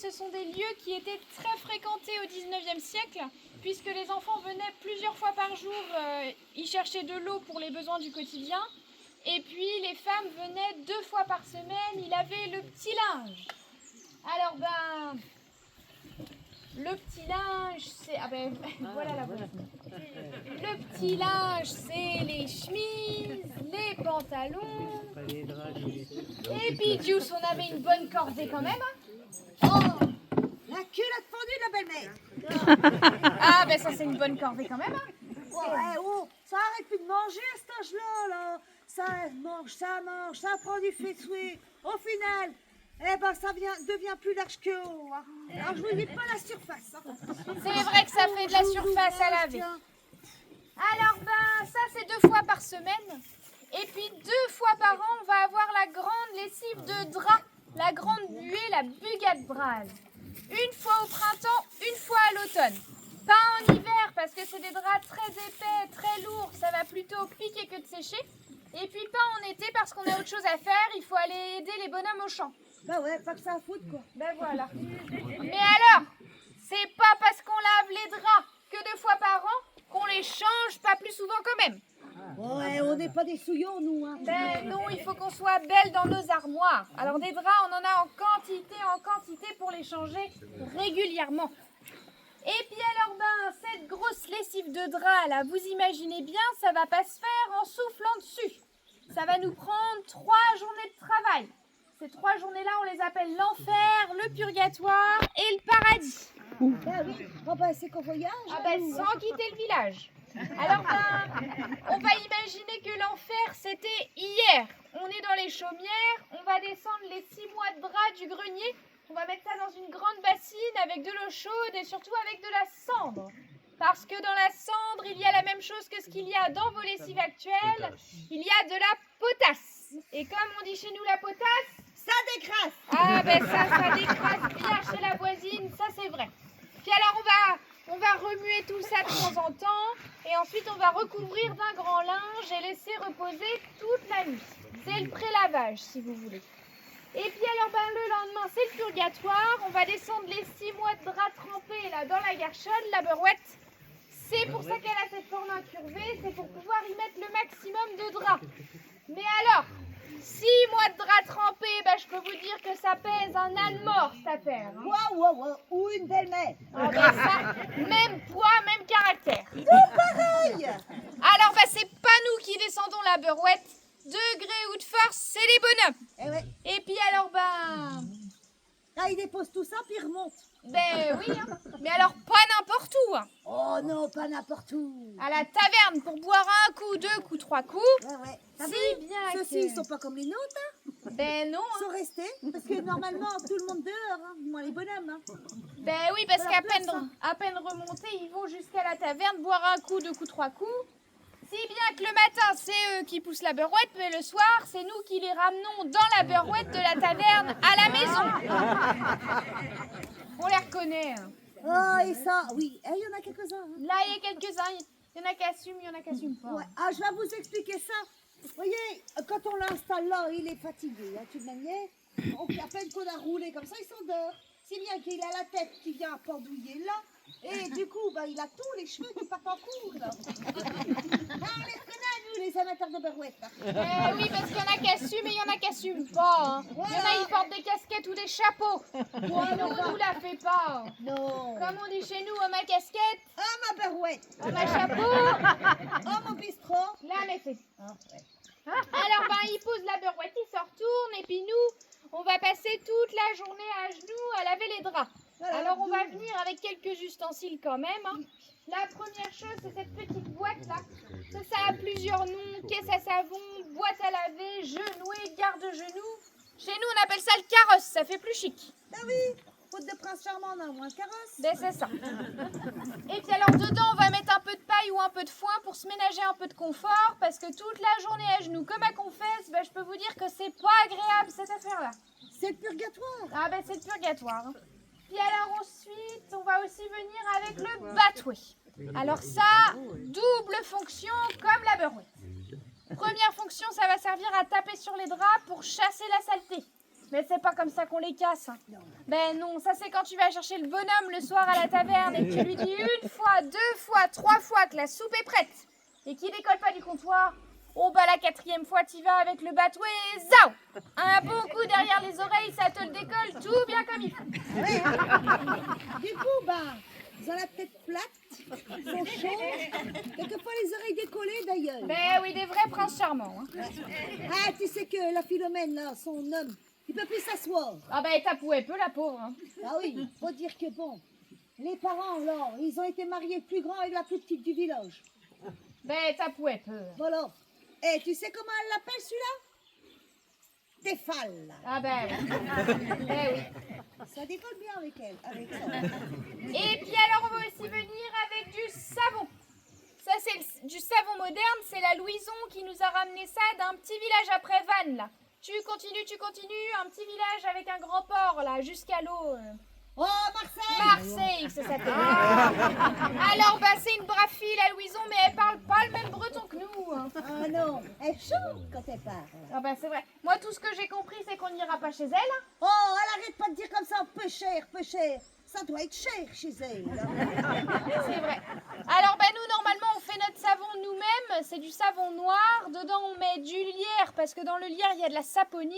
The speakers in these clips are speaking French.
ce sont des lieux qui étaient très fréquentés au 19e siècle, puisque les enfants venaient plusieurs fois par jour y chercher de l'eau pour les besoins du quotidien. Et puis les femmes venaient 2 fois par semaine, il avait le petit linge. Alors le petit linge, c'est... Ah ben, voilà la voisine. Le petit linge, c'est les chemises, les pantalons. Et puis, Juice, on avait une bonne corvée quand même. Oh, la culotte fendue de la belle-mère. Ah ben ça, c'est une bonne corvée quand même. Oh, ça arrête plus de manger à cet âge-là, là. Ça mange, ça prend du fessoué. Au final, ça devient plus large que haut. Hein. Alors je vous dis pas la surface. Hein. C'est vrai que ça fait de la surface à laver. Alors ça c'est 2 fois par semaine. Et puis 2 fois par an, on va avoir la grande lessive de drap, la grande buée, la bugadbral. Une fois au printemps, une fois à l'automne. Pas en hiver parce que c'est des draps très épais, très lourds, ça va plutôt piquer que de sécher. Et puis pas en été parce qu'on a autre chose à faire, il faut aller aider les bonhommes au champ. Bah ouais, pas que ça à foutre quoi. Ben voilà. Mais alors, c'est pas parce qu'on lave les draps que 2 fois par an qu'on les change pas plus souvent quand même. Ouais, on n'est pas des souillons nous. Hein. Ben non, il faut qu'on soit belle dans nos armoires. Alors des draps, on en a en quantité pour les changer régulièrement. Et puis alors cette grosse lessive de drap là, vous imaginez bien, ça va pas se faire en soufflant dessus. Ça va nous prendre 3 journées de travail. Ces 3 journées-là, on les appelle l'enfer, le purgatoire et le paradis. Ah oui, c'est qu'on voyage. Ah ben sans quitter le village. Alors on va imaginer que l'enfer c'était hier. On est dans les chaumières, on va descendre les 6 mois de drap du grenier. On va mettre ça dans une grande bassine avec de l'eau chaude et surtout avec de la cendre. Parce que dans la cendre, il y a la même chose que ce qu'il y a dans vos lessives actuelles. Il y a de la potasse. Et comme on dit chez nous la potasse, ça décrasse. Ah ben ça décrasse bien chez la voisine, ça c'est vrai. Puis alors on va remuer tout ça de temps en temps. Et ensuite on va recouvrir d'un grand linge et laisser reposer toute la nuit. C'est le prélavage si vous voulez. Et puis alors le lendemain c'est le purgatoire, on va descendre les 6 mois de drap trempés là dans la garchonne, la berouette. C'est pour ça qu'elle a cette forme incurvée, c'est pour pouvoir y mettre le maximum de drap. Mais alors, 6 mois de drap trempé, je peux vous dire que ça pèse un âne mort cette affaire. Hein. Wow, ou une belle-mère. Ah ça, même poids, même caractère. Tout pareil. Alors c'est pas nous qui descendons la berouette. Degré ou de force, c'est les bonhommes. Eh ouais. Et puis alors il dépose tout ça puis il remonte. Ben oui, hein. Mais alors pas n'importe où. Hein. Oh non, pas n'importe où. À la taverne pour boire 1 coup, 2 coups, 3 coups. Ouais. Si bien ceux-ci, ils sont pas comme les nôtres. Hein. Ben non. Ils sont restés parce que normalement tout le monde dehors, hein. Moi les bonhommes. Hein. Ben oui, parce qu'à peine remontés, ils vont jusqu'à la taverne boire 1 coup, 2 coups, 3 coups. Si bien que le matin, c'est eux qui poussent la berouette, mais le soir, c'est nous qui les ramenons dans la berouette de la taverne à la maison. On les reconnaît. Hein. Oh, et ça, oui. Il y en a quelques-uns. Hein. Là, il y a quelques-uns. Il y en a qui assument, il y en a qui assument pas. Ouais. Ah, je vais vous expliquer ça. Vous voyez, quand on l'installe là, il est fatigué. De toute manière, à peine qu'on a roulé comme ça, il s'endort. Si bien qu'il a la tête qui vient pendouiller là. Et du coup, il a tous les cheveux qui partent en cours, là. On les connaît, nous, les amateurs de berouette. Oui, parce qu'il y en a qui assument et il y en a qui assument pas. Hein. Voilà. Il y en a, ils portent des casquettes ou des chapeaux. Nous la fait pas. Non. Comme on dit chez nous, ma casquette. Ah, ma berouette. Ma chapeau. Oh, mon bistrot. Là, mais c'est... Alors, il pose la berouette, il se retourne et puis nous, on va passer toute la journée à genoux à laver les draps. Voilà, alors on va venir avec quelques ustensiles quand même. Hein. La première chose, c'est cette petite boîte là. Ça a plusieurs noms, caisse à savon, boîte à laver, genouet, garde-genoux. Chez nous, on appelle ça le carrosse, ça fait plus chic. Ah oui, faute de prince charmant, on a au moins le carrosse. Ben c'est ça. Et puis alors dedans, on va mettre un peu de paille ou un peu de foin pour se ménager un peu de confort. Parce que toute la journée à genoux, comme à confesse, je peux vous dire que c'est pas agréable cette affaire-là. C'est le purgatoire. Ah c'est le purgatoire. Hein. Puis alors ensuite, on va aussi venir avec le batoué. Alors ça, double fonction comme la berouette. Première fonction, ça va servir à taper sur les draps pour chasser la saleté. Mais c'est pas comme ça qu'on les casse. Hein. Non. Ben non, ça c'est quand tu vas chercher le bonhomme le soir à la taverne et que tu lui dis une fois, 2 fois, 3 fois que la soupe est prête et qu'il décolle pas du comptoir. Oh bah la 4e fois t'y vas avec le bateau et zao! Un bon coup derrière les oreilles, ça te le décolle tout bien comme il faut. Ouais, hein. Du coup, bah, ils ont la tête plate, ils sont chauds, quelquefois les oreilles décollées d'ailleurs. Ben oui, des vrais princes charmants. Hein. Ah, tu sais que la Philomène, là, son homme, il peut plus s'asseoir. Ah ben tapouait peu la pauvre. Hein. Ah oui, faut dire que bon, les parents, là, ils ont été mariés le plus grand avec la plus petite du village. Ben tapouait peu. Voilà. Et tu sais comment elle l'appelle celui-là? Stéphane. Ah ben oui. Ben oui. Ça décolle bien avec elle, avec ça. Et puis alors on va aussi venir avec du savon. Ça c'est du savon moderne, c'est la Louison qui nous a ramené ça d'un petit village après Vannes là. Tu continues, un petit village avec un grand port là, jusqu'à l'eau. Oh, Marseille! Marseille, ça s'appelle. Alors bah c'est une brave fille la Louison, mais elle parle pas le même breton que nous. Hein. Ah non, elle chante quand elle parle. Ah bah c'est vrai. Moi tout ce que j'ai compris c'est qu'on n'ira pas chez elle. Oh, elle arrête pas de dire comme ça, peu cher, peu cher. Ça doit être cher chez elle. C'est vrai. Alors ben nous normalement on fait notre savon nous-mêmes, c'est du savon noir, dedans on met du lierre parce que dans le lierre il y a de la saponine,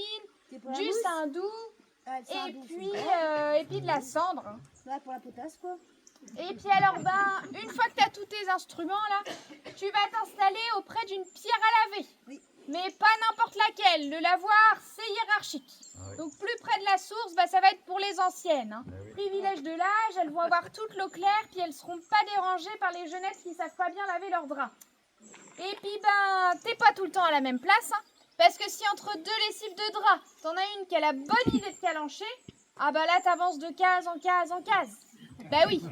C'est pour la du mousse? saindoux Ah, le et saindoux, puis, c'est et puis de la cendre. bon. Ouais, pour la potasse, quoi. Et puis alors ben une fois que tu as tous tes instruments là, tu vas t'installer auprès d'une pierre à laver. Oui. Mais pas n'importe laquelle, le lavoir c'est hiérarchique. Donc plus près de la source, bah, ça va être pour les anciennes. Hein. Privilège de l'âge, elles vont avoir toute l'eau claire, puis elles seront pas dérangées par les jeunesses qui savent pas bien laver leurs draps. Et puis ben, t'es pas tout le temps à la même place, hein, parce que si entre 2 lessives de drap, t'en as une qui a la bonne idée de calancher, ah bah là t'avances de case en case en case. Bah oui,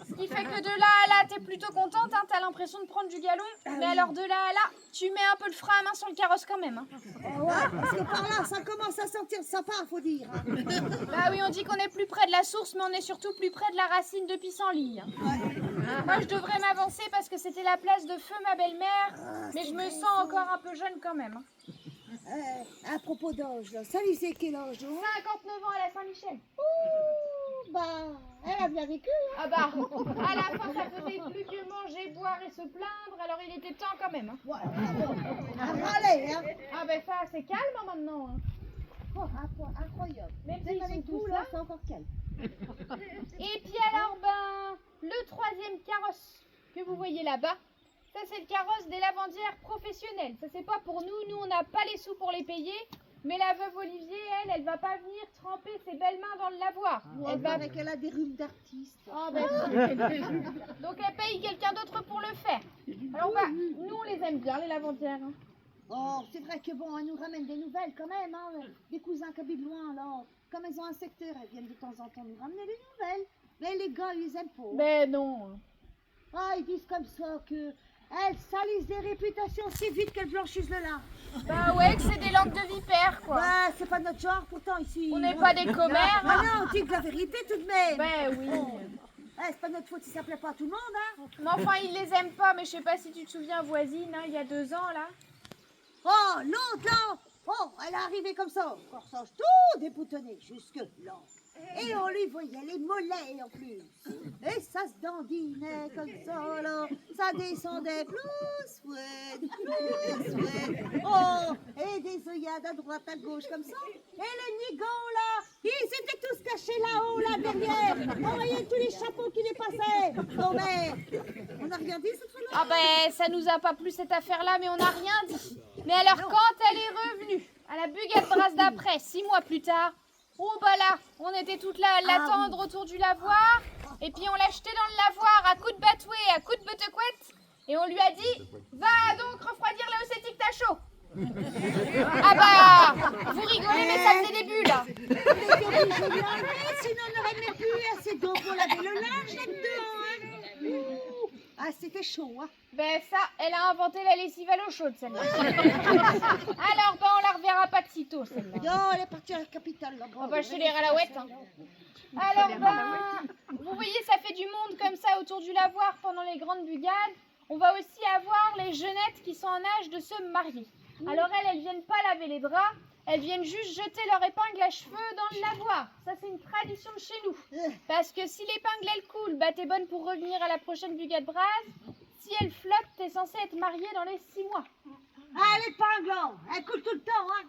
ce qui fait que de là à là t'es plutôt contente, hein, t'as l'impression de prendre du galon, mais alors de là à là, tu mets un peu le frein à main sur le carrosse quand même. Hein. Oh, ouais, parce que par là, ça commence à sentir sympa, faut dire. Hein. Bah oui, on dit qu'on est plus près de la source, mais on est surtout plus près de la racine de pissenlit. Hein. Moi, je devrais m'avancer parce que c'était la place de feu ma belle-mère, mais je me sens encore un peu jeune quand même. Hein. À propos d'âge, là, ça lui c'est quel âge, hein? 59 ans à la Saint-Michel. Ouh, bah, elle a bien vécu, hein? Ah bah, à la fin, ça faisait plus que manger, boire et se plaindre, alors il était temps quand même. Hein. Ouais, bon, elle râlait, hein? Ah bah ça, c'est calme hein, maintenant. Hein. Oh, incroyable. Même Même s'ils sont avec tout, tous là, là. c'est encore calme. Et puis alors, ben, le 3e carrosse que vous voyez là-bas, ça c'est le carrosse des lavandières professionnelles. Ça c'est pas pour nous, nous on n'a pas les sous pour les payer. Mais la veuve Olivier, elle va pas venir tremper ses belles mains dans le lavoir. Elle va avec elle a des rhumes d'artiste. Ah, ben, donc elle paye quelqu'un d'autre pour le faire. Alors bah, nous on les aime bien les lavandières. Hein. Oh, c'est vrai que bon, elle nous ramène des nouvelles quand même, hein. Des cousins qui habitent loin, là. Comme elles ont un secteur, elles viennent de temps en temps nous ramener des nouvelles. Mais les gars, ils aiment pas. Ben non. Ah, ils disent comme ça que elles salissent des réputations si vite qu'elles blanchissent le lin. Bah ouais, que c'est des langues de vipère quoi. Ouais, c'est pas notre genre pourtant ici. On n'est pas des commères. Ah Hein. non, on dit que la vérité tout de même. Ben oui. C'est pas notre faute si ça plaît pas à tout le monde, hein. Mais enfin, ils les aiment pas, mais je sais pas si tu te souviens, voisine, hein, il y a 2 ans là. Oh, l'autre là. Oh, elle est arrivée comme ça. Corsage tout déboutonné jusque là. Et on lui voyait les mollets en plus. Et ça se dandinait comme ça, là. Ça descendait plus, oh, et des œillades à droite, à gauche, comme ça. Et les nigons, là, ils étaient tous cachés là-haut, là, derrière. On voyait tous les chapeaux qui les passaient. Oh, mais on n'a rien dit cette fois-là. Ah ben, ça nous a pas plu cette affaire-là, mais on n'a rien dit. Mais alors, quand elle est revenue, à la Bugatti Brasse d'après, 6 mois plus tard, oh bah là, on était toutes là à l'attendre autour du lavoir, et puis on l'a jeté dans le lavoir à coups de batoué, à coups de betecouette, et on lui a dit, va donc refroidir là où c'est que t'as chaud. Ah bah, vous rigolez, mais ça faisait des bulles là. Sinon on aurait même plus assez d'eau pour laver le linge là-dedans, hein. Ouh. Ah, c'était chaud, hein. Ben ça, elle a inventé la lessive à l'eau chaude, celle-là. Alors, ben on la reverra pas de sitôt, celle-là. Non, elle est partie à la capitale, là. On va chez les Ralaouettes. Hein. Alors, ben, vous voyez, ça fait du monde comme ça autour du lavoir pendant les grandes bugades. On va aussi avoir les jeunettes qui sont en âge de se marier. Alors elles viennent pas laver les draps, elles viennent juste jeter leur épingle à cheveux dans le lavoir. Ça, c'est une tradition de chez nous. Parce que si l'épingle, elle coule, bah t'es bonne pour revenir à la prochaine bugade brasse. Si elle flotte, t'es censée être mariée dans les 6 mois. Ah, l'épingle, elle coule tout le temps, hein.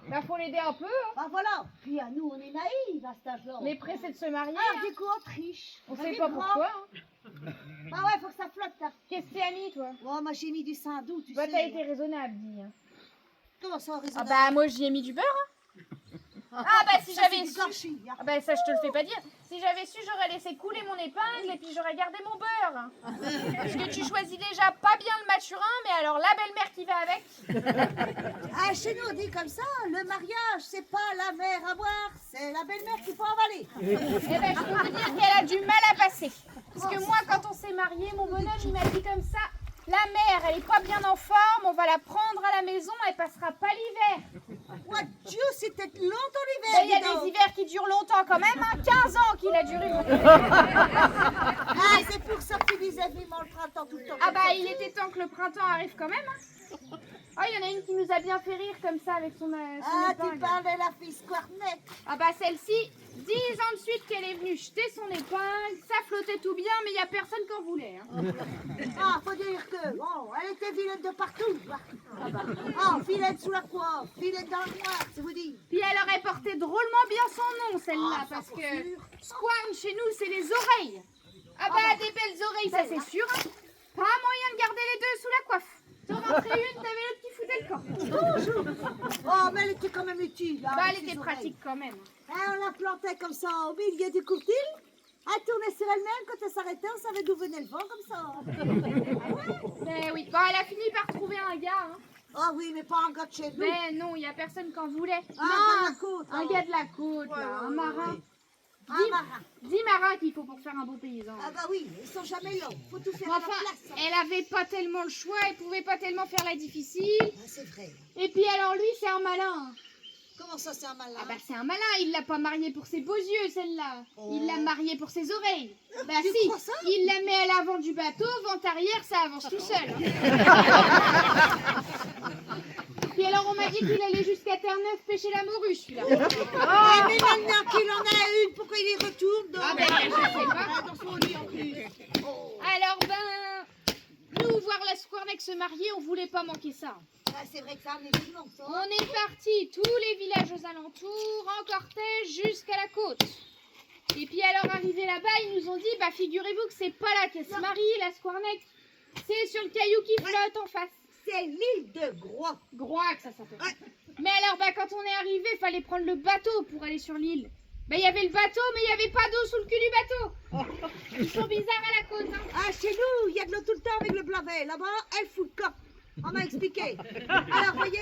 Bah faut l'aider un peu, hein. Bah voilà. Puis nous, on est naïfs à cet âge-là. On est pressés de se marier. Alors, hein. du coup, on triche. On sait pas pourquoi. Hein. Ah ouais, faut que ça flotte, là. Qu'est-ce que t'as mis, toi? Oh, moi, j'ai mis du saindoux, tu Bah sais. t'as été raisonnable, dis. Hein. Comment ça, Ah raisonnable? bah moi j'y ai mis du beurre. Hein. Ah bah si Ça, j'avais c'est du su. gâchis, hein. Ah bah ça je te le fais pas dire. Si j'avais su, j'aurais laissé couler mon épingle et puis j'aurais gardé mon beurre. Hein. Parce que tu choisis déjà pas bien le maturin, mais alors la belle-mère qui va avec. Ah, chez nous, on dit comme ça, le mariage, c'est pas la mère à boire, c'est la belle-mère qu'il faut avaler. Eh ben je peux vous dire qu'elle a du mal à passer. Parce que moi quand on s'est mariés, mon bonhomme il m'a dit comme ça. La mère, elle est pas bien en forme, on va la prendre à la maison, elle passera pas l'hiver. Oh Dieu, c'était longtemps l'hiver. Il y a dis donc. des hivers qui durent longtemps quand même, hein. 15 ans qu'il a duré mon hiver. Ah, c'est pour ça que tu disais vivement le printemps tout le temps. Ah bah il était temps que le printemps arrive quand même. Hein. Oh, il y en a une qui nous a bien fait rire comme ça avec son Ah, tu épingle. parles de la fille Squarnet. Ah bah celle-ci, 10 ans de suite qu'elle est venue jeter son épingle, ça flottait tout bien mais il n'y a personne qui en voulait. Hein. Ah, faut dire que, bon, elle était vilaine de partout. Ah, vilaine sous la coiffe, vilaine dans le noir, c'est vous dire. Puis elle aurait porté drôlement bien son nom celle-là Ah, ça, parce pour que sûr. Squarn chez nous c'est les oreilles. Ah bah des belles oreilles ça c'est sûr. Hein. Pas moyen de garder les deux sous la coiffe. T'en rentrais une, t'avais l'autre qui foutait le camp. Oh, mais elle était quand même utile. Hein, Bah elle avec était ses pratique quand même. oreilles. Ah, on la plantait comme ça au milieu du courtil. Elle tournait sur elle-même, quand elle s'arrêtait, on savait d'où venait le vent comme ça. Mais oui, bon elle a fini par trouver un gars. Hein. Oh oui, mais pas un gars de chez nous. Mais non, il n'y a personne qui en voulait. Ah, non, un gars de la côte, un hein. gars de la côte, Ouais, là, ouais, un ouais, marin. ouais. Un 10 marin. marins qu'il faut pour faire un beau paysan. Ah bah oui, ils sont jamais là. Faut tout faire Mais à enfin, la place. Hein. elle avait pas tellement le choix, elle pouvait pas tellement faire la difficile. Ah, c'est vrai. Et puis alors lui, c'est un malin. Comment ça, c'est un malin? Ah bah c'est un malin, il l'a pas mariée pour ses beaux yeux, celle-là. Oh. Il l'a mariée pour ses oreilles. Bah Tu si, crois ça? il la met à l'avant du bateau, vent arrière, ça avance tout seul. Puis alors on m'a dit qu'il allait jusqu'à Terre-Neuve pêcher la morue, celui-là. Ah, mais maintenant qu'il en a une, pourquoi il y retourne dans... Ah ben je sais pas. Ah, dans son lit en plus. Oh. Alors ben, nous voir la Squarneck se marier, on voulait pas manquer ça. Ah, c'est vrai que ça a un événement, ça. On est partis, tous les villages aux alentours, en cortège jusqu'à la côte. Et puis alors arrivé là-bas, ils nous ont dit, bah figurez-vous que c'est pas là qu'elle se marie, la Squarneck. C'est sur le caillou qui flotte en face. C'est l'île de Groix. Groix que ça s'appelle. Ouais. Mais alors bah quand on est arrivé, fallait prendre le bateau pour aller sur l'île. Bah il y avait le bateau, mais il y avait pas d'eau sous le cul du bateau. Ils sont bizarres à la côte, hein. Ah, chez nous, il y a de l'eau tout le temps avec le blavet. Là-bas, elle fout le camp. On m'a expliqué. Alors, vous voyez,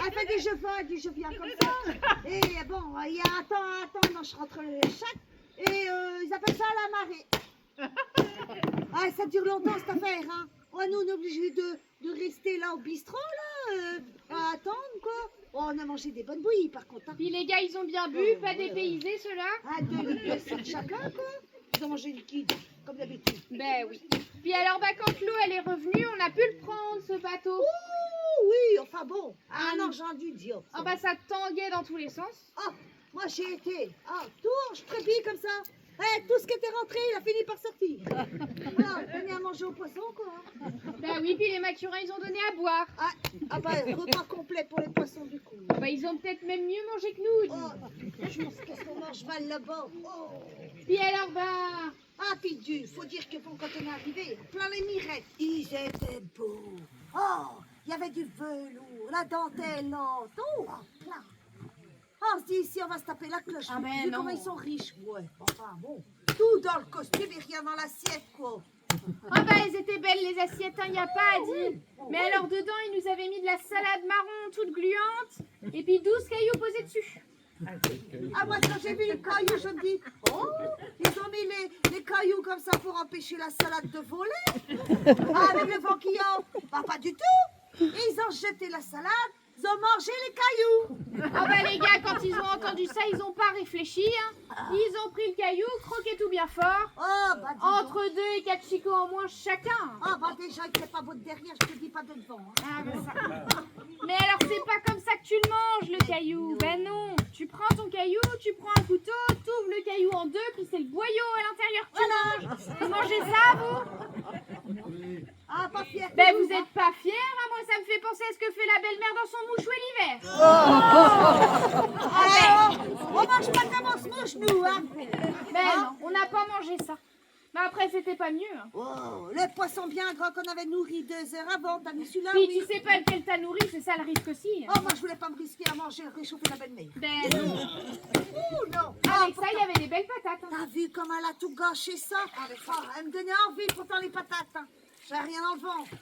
elle fait des je vais, des je viens comme ça. Et bon, il y a un temps, non, je rentre le chat. Et ils appellent ça la marée. Ah, ça dure longtemps cette affaire, hein. Oh, nous, on est obligés de rester là au bistrot, là, à attendre, quoi. Oh, on a mangé des bonnes bouillies, par contre. Hein. Puis les gars, ils ont bien bu, pas dépaysés ceux-là. Ah, 2 litres de cidre chacun, quoi. Ils ont mangé liquide, comme d'habitude. Ben oui. Puis alors, bah, quand l'eau elle est revenue, on a pu le prendre ce bateau. Ouh, oui, enfin bon, un engin du diable. Ah bah ça tanguait dans tous les sens. Ah, moi j'ai été, tout je trépille comme ça. Eh, tout ce qui était rentré, il a fini par sortir. Ah, donner à manger aux poissons, quoi. Hein. Bah oui, puis les maturins ils ont donné à boire. Ah bah, repas complet pour les poissons du coup. Bah ils ont peut-être même mieux mangé que nous. dis. Oh, je pense qu'est-ce qu'on mange mal là-bas. Oh. Puis alors bah... Ah, puis Dieu, faut dire que bon, quand on est arrivé, plein les mirettes, ils étaient beaux. Oh, il y avait du velours, la dentelle, tout plein. Ah, on se dit ici, on va se taper la cloche. Ah, mais Vu non. comment ils sont riches, ouais. Enfin, bon, tout dans le costume et rien dans l'assiette, quoi. Ah bah elles étaient belles les assiettes, il n'y a pas à dire. Mais alors dedans ils nous avaient mis de la salade marron toute gluante et puis 12 cailloux posés dessus. Ah, moi, quand j'ai vu les cailloux, je me dis, oh, ils ont mis les cailloux comme ça pour empêcher la salade de voler. Ah, avec le vent qui a, bah, pas du tout. Ils ont jeté la salade, Ils ont mangé les cailloux. Ah bah les gars, quand ils ont entendu ça, ils ont pas réfléchi. Hein. Ils ont pris le caillou, croqué tout bien fort. Oh, bah dis donc. Entre 2 et 4 chicots en moins chacun. Ah, bah déjà, il fait pas beau de derrière, je te dis pas de devant. Hein. Ah, bah ça. Mais alors c'est pas comme ça que tu le manges le caillou. Ben non. Tu prends ton caillou, tu prends un couteau, t'ouvres le caillou en deux, puis c'est le boyau à l'intérieur que tu manges. Vous mangez ça vous? Ah, pas fier. Ben vous êtes pas fiers, hein. Moi ça me fait penser à ce que fait la belle-mère dans son mouchouet l'hiver. Ah, on mange pas de mouche, nous, hein. Ben non, on n'a pas mangé ça. Mais après c'était pas mieux. Hein. Oh, le poisson bien grand qu'on avait nourri 2 heures avant, t'as vu celui-là? Puis Oui. tu sais pas lequel t'as nourri, c'est ça le risque aussi. Hein. Oh, moi, je voulais pas me risquer à manger le réchauffé de la belle-mère. Ben non. Ouh, non. Avec ça, il y avait des belles patates. Hein. T'as vu comme elle a tout gâché ça? Elle me donnait envie pourtant les patates. Hein. J'ai rien dans le ventre.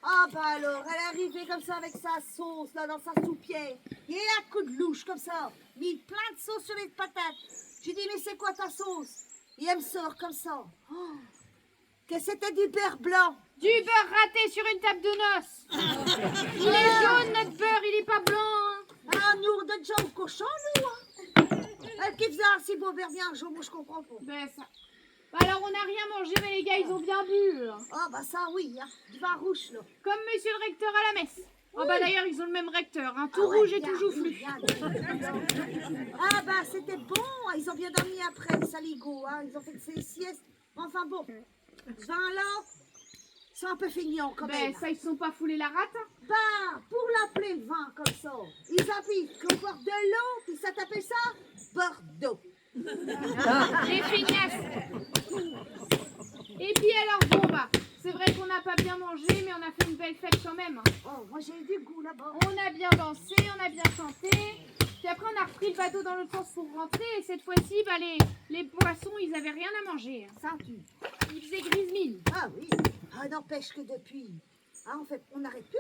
Ah bah alors, elle est arrivée comme ça avec sa sauce là dans sa soupière. Et un coup de louche comme ça. Mis plein de sauce sur les patates. J'ai dit mais c'est quoi ta sauce? Et elle me sort comme ça. Oh, que c'était du beurre blanc. Du beurre raté sur une table de noces. Il est jaune notre beurre, il est pas blanc. Hein. Ah, nous on donne déjà au cochon nous. Hein. Elle qui faisait un si beau beurre bien jaune, moi je comprends pas. Ben ça. Alors on n'a rien mangé, mais les gars ils ont bien bu. Hein. Ah bah ça oui, hein. Du vin rouge là. Comme monsieur le recteur à la messe. Oh bah d'ailleurs ils ont le même recteur, hein. Tout Ah ouais, rouge et bien, tout joufflu. bien. Ah bah c'était bon, ils ont bien dormi après, saligo, hein. Ils ont fait ces siestes. Enfin bon, ce vin-là, c'est un peu feignant quand Ben même. ça ils se sont pas foulés la rate. Hein. Bah, pour l'appeler vin comme ça, ils habitent qu'on porte de l'eau, puis ça t'appelle ça Bordeaux. Les feignasses. Et puis alors bon bah, c'est vrai qu'on n'a pas bien mangé, mais on a fait une belle fête quand même. Hein. Oh, moi j'ai eu du goût là-bas. On a bien dansé, on a bien chanté. Puis après on a repris le bateau dans l'autre sens pour rentrer. Et cette fois-ci, bah, les poissons, ils avaient rien à manger. Hein. Ça tue. Il faisait grise mine. Ah oui, ah, n'empêche que depuis, ah, en fait, on n'arrête plus.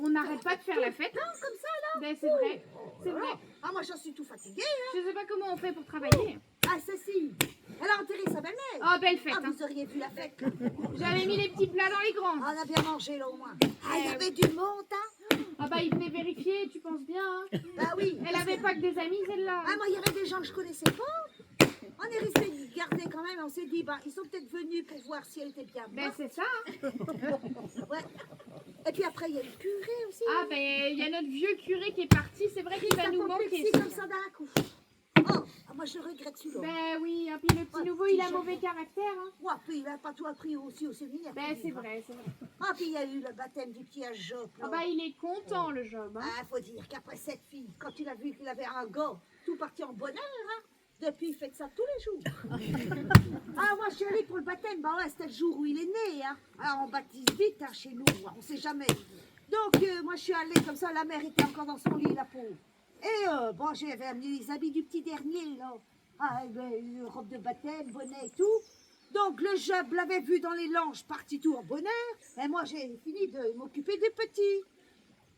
On n'arrête pas de faire la fête. Non, comme ça là. Ben c'est vrai, c'est vrai. Ah, moi j'en suis tout fatiguée. Hein. Je sais pas comment on fait pour travailler. Ah, ceci, elle a enterré sa belle-mère. Oh belle fête. Ah, Hein. vous auriez vu la fête. J'avais mis les petits plats dans les grands. Ah, on a bien mangé là au moins. Ah, il y avait du monde, hein. Ah bah ils venaient vérifier, tu penses bien. Hein. Bah oui. Elle avait pas que des amis celle-là. Ah, moi, il y avait des gens que je connaissais pas. On est resté garder quand même. On s'est dit, bah, ils sont peut-être venus pour voir si elle était bien Ben morte. c'est ça. Hein. Ouais. Et puis après, il y a le curé aussi. Ah ben il y a notre vieux curé qui est parti. C'est vrai qu'il va nous manquer. C'est comme ça d'un coup. Oh, ah, moi, je regrette celui-là. Ben oui, hein, puis le petit nouveau il a mauvais caractère. Hein. Ouais, puis il a pas tout appris aussi au séminaire. Ben c'est vrai, c'est vrai. Ah, puis il y a eu le baptême du petit Job. Ah bah il est content le job. Hein. Ah, faut dire qu'après cette fille, quand il a vu qu'il avait un gars, tout parti en bonheur, hein. Depuis, il fait ça tous les jours. Ah, moi, je suis allée pour le baptême. Bah ouais, c'était le jour où il est né, hein. Alors, on baptise vite, hein, chez nous, hein, on sait jamais. Donc, moi, je suis allée comme ça, la mère était encore dans son lit, la pauvre. Et, bon, j'avais amené les habits du petit dernier, là. Ah, une robe de baptême, bonnet et tout. Donc, le job l'avait vu dans les langes, parti tout en bonheur. Et moi, j'ai fini de m'occuper des petits.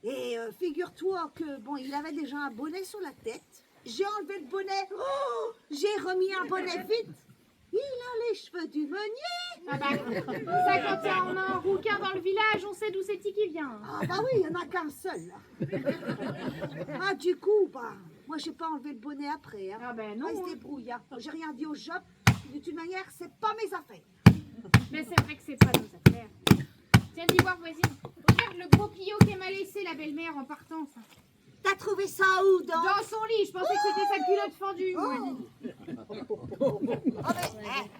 Et figure-toi que, bon, il avait déjà un bonnet sur la tête. J'ai enlevé le bonnet. Oh, j'ai remis un bonnet vite. Il a les cheveux du meunier. Ah bah ça quand on a un rouquin dans le village, on sait d'où c'est qui vient. Ah bah oui, il n'y en a qu'un seul, là. Ah, du coup, bah, moi, j'ai pas enlevé le bonnet après. Hein. Ah ben non. Ah, il se débrouille. Hein. J'ai rien dit au job. De toute manière, c'est pas mes affaires. Mais c'est vrai que c'est pas nos affaires. Tiens, dis voir voisine. Regarde le gros pillot qu'elle m'a laissé la belle-mère en partant. Ça. T'as trouvé ça où, donc? Dans son lit, je pensais que c'était sa culotte fendue. Oh, mais,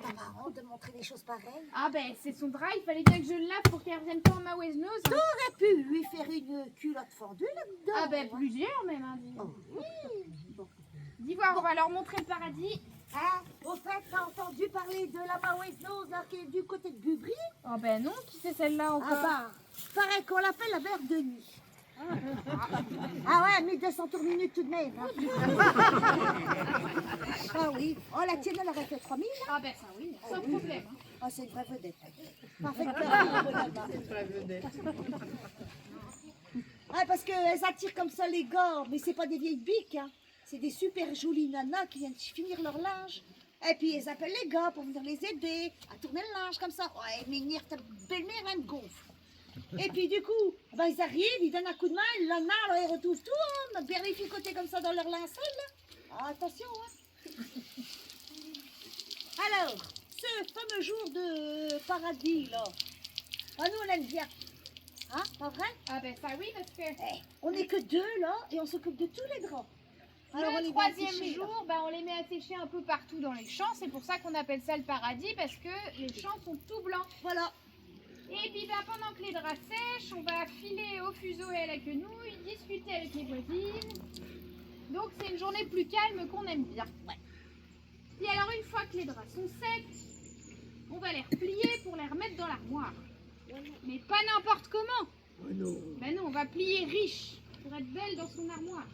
t'as pas honte de montrer des choses pareilles? Ah ben c'est son drap, il fallait bien que je le lave pour qu'elle revienne pas en ma oiseuse. Hein. T'aurais pu lui faire une culotte fendue là-dedans. Ah ben plusieurs même. Hein, dis. Oh, oui. Dis voir, on va leur montrer le paradis. Ah, au fait, t'as entendu parler de la Maouesnose là qui est du côté de Bubry? Ah ben non, qui c'est celle-là encore? Ah bah, paraît qu'on l'appelle la mère de nuit. Ah ouais, 1200 tours minutes tout de même. Hein. Ah oui. Oh, la tienne, elle aurait fait 3000. Hein. Ah ben ça oui, sans problème. Hein. Ah, c'est une vraie vedette. Parfaitement. Ouais, parce qu'elles attirent comme ça les gars, mais c'est pas des vieilles biques. Hein. C'est des super jolies nanas qui viennent finir leur linge. Et puis, elles appellent les gars pour venir les aider à tourner le linge comme ça. Ouais, mais ta belle-mère, elle me gonfle. Et puis du coup, ben, ils arrivent, ils donnent un coup de main, le lendemain, alors ils retrouvent tout, hein, bien rificoté comme ça dans leur linceul. Là. Ah, attention, hein. Alors, ce fameux jour de paradis, là, ben, nous on aime bien. Hein, pas vrai? Ah ben ça oui, parce que On n'est que deux, là, et on s'occupe de tous les draps. Alors, on le les met à troisième sécher, là. jour, on les met à sécher un peu partout dans les champs. C'est pour ça qu'on appelle ça le paradis, parce que les champs sont tout blancs. Voilà. Et puis pendant que les draps sèchent, on va filer au fuseau et à la quenouille, discuter avec les voisines. Donc c'est une journée plus calme qu'on aime bien. Ouais. Puis alors une fois que les draps sont secs, on va les replier pour les remettre dans l'armoire. Mais pas n'importe comment. Oh non. Ben non, on va plier riche pour être belle dans son armoire.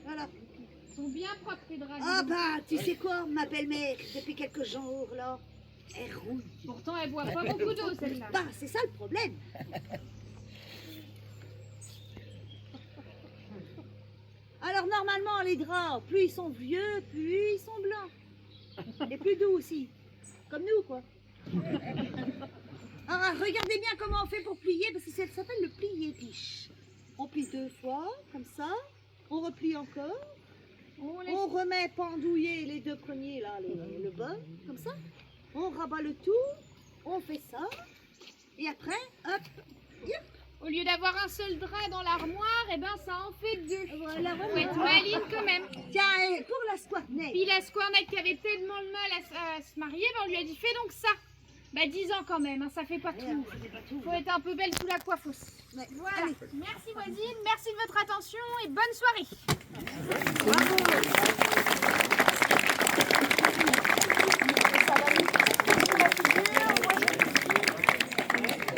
Voilà. Ils sont bien propres les draps. Ah bah, tu sais quoi, ma belle-mère, depuis quelques jours, là, elle rouille. Pourtant elle boit pas beaucoup d'eau celle-là. Bah, c'est ça le problème. Alors normalement, les draps, plus ils sont vieux, plus ils sont blancs. Et plus doux aussi. Comme nous, quoi. Alors, regardez bien comment on fait pour plier, parce que ça s'appelle le plier-piche. On plie 2 fois, comme ça. On replie encore. On remet pendouiller les 2 premiers, là, le bas, comme ça. On rabat le tout. On fait ça. Et après, hop, yep. Au lieu d'avoir un seul drap dans l'armoire, et ben ça en fait 2. Voilà, Faut être maline quand même. Tiens, et pour la squarnette. Puis la Squarnette qui avait tellement de mal à se marier, on lui a dit fais donc ça. Bah 10 ans quand même, hein, ça fait pas tout. Faut être un peu belle sous la coiffeuse. Ouais. Voilà. Allez. Merci voisine, merci de votre attention et bonne soirée. Bravo.